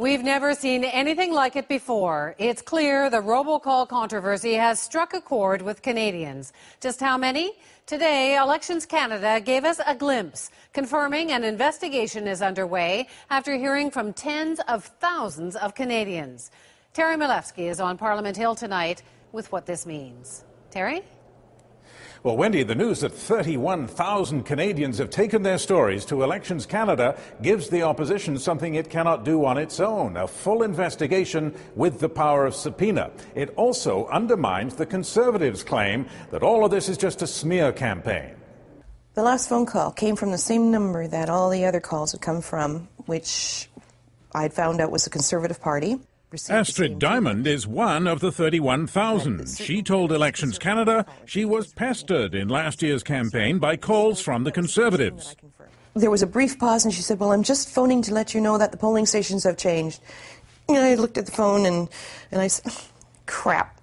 We've never seen anything like it before. It's clear the RoboCall controversy has struck a chord with Canadians. Just how many? Today, Elections Canada gave us a glimpse, confirming an investigation is underway after hearing from tens of thousands of Canadians. Terry Milewski is on Parliament Hill tonight with what this means. Terry? Well, Wendy, the news that 31,000 Canadians have taken their stories to Elections Canada gives the opposition something it cannot do on its own, a full investigation with the power of subpoena. It also undermines the Conservatives' claim that all of this is just a smear campaign. The last phone call came from the same number that all the other calls had come from, which I'd found out was the Conservative Party. Astrid Diamond is one of the 31,000. She told Elections Canada she was pestered in last year's campaign by calls from the Conservatives. There was a brief pause and she said, "Well, I'm just phoning to let you know that the polling stations have changed." And I looked at the phone and I said, "Crap."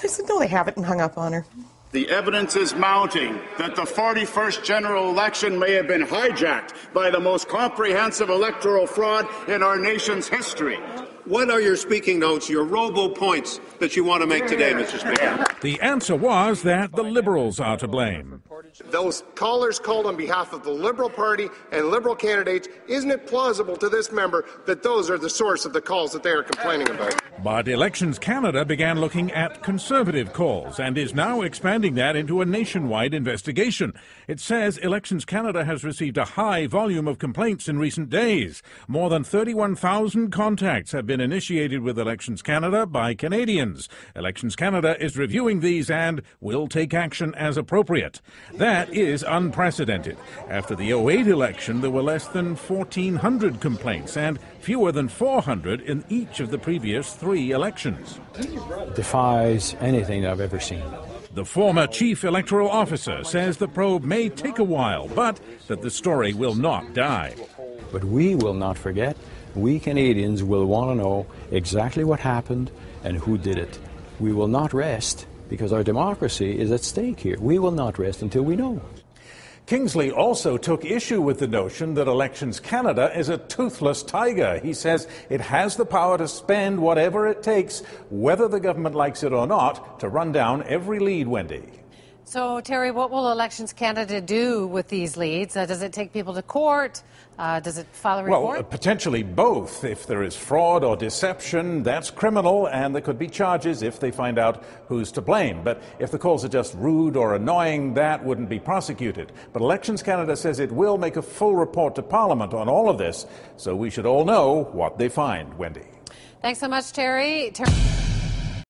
I said, "No, they haven't," and hung up on her. The evidence is mounting that the 41st general election may have been hijacked by the most comprehensive electoral fraud in our nation's history. What are your speaking notes, your robo-points that you want to make today, Mr. Speaker? The answer was that the Liberals are to blame. Those callers called on behalf of the Liberal Party and Liberal candidates. Isn't it plausible to this member that those are the source of the calls that they are complaining about? But Elections Canada began looking at Conservative calls and is now expanding that into a nationwide investigation. It says Elections Canada has received a high volume of complaints in recent days. More than 31,000 contacts have been initiated with Elections Canada by Canadians. Elections Canada is reviewing these and will take action as appropriate. That is unprecedented. After the 2008 election, there were less than 1,400 complaints and fewer than 400 in each of the previous 3 elections. Defies anything I've ever seen. The former chief electoral officer says the probe may take a while, but that the story will not die. But we will not forget. We Canadians will want to know exactly what happened and who did it. We will not rest because our democracy is at stake here. We will not rest until we know. Kingsley also took issue with the notion that Elections Canada is a toothless tiger. He says it has the power to spend whatever it takes, whether the government likes it or not, to run down every lead, Wendy. So, Terry, what will Elections Canada do with these leads? Does it take people to court? Does it file a report? Well, potentially both. If there is fraud or deception, that's criminal, and there could be charges if they find out who's to blame. But if the calls are just rude or annoying, that wouldn't be prosecuted. But Elections Canada says it will make a full report to Parliament on all of this, so we should all know what they find. Wendy. Thanks so much, Terry.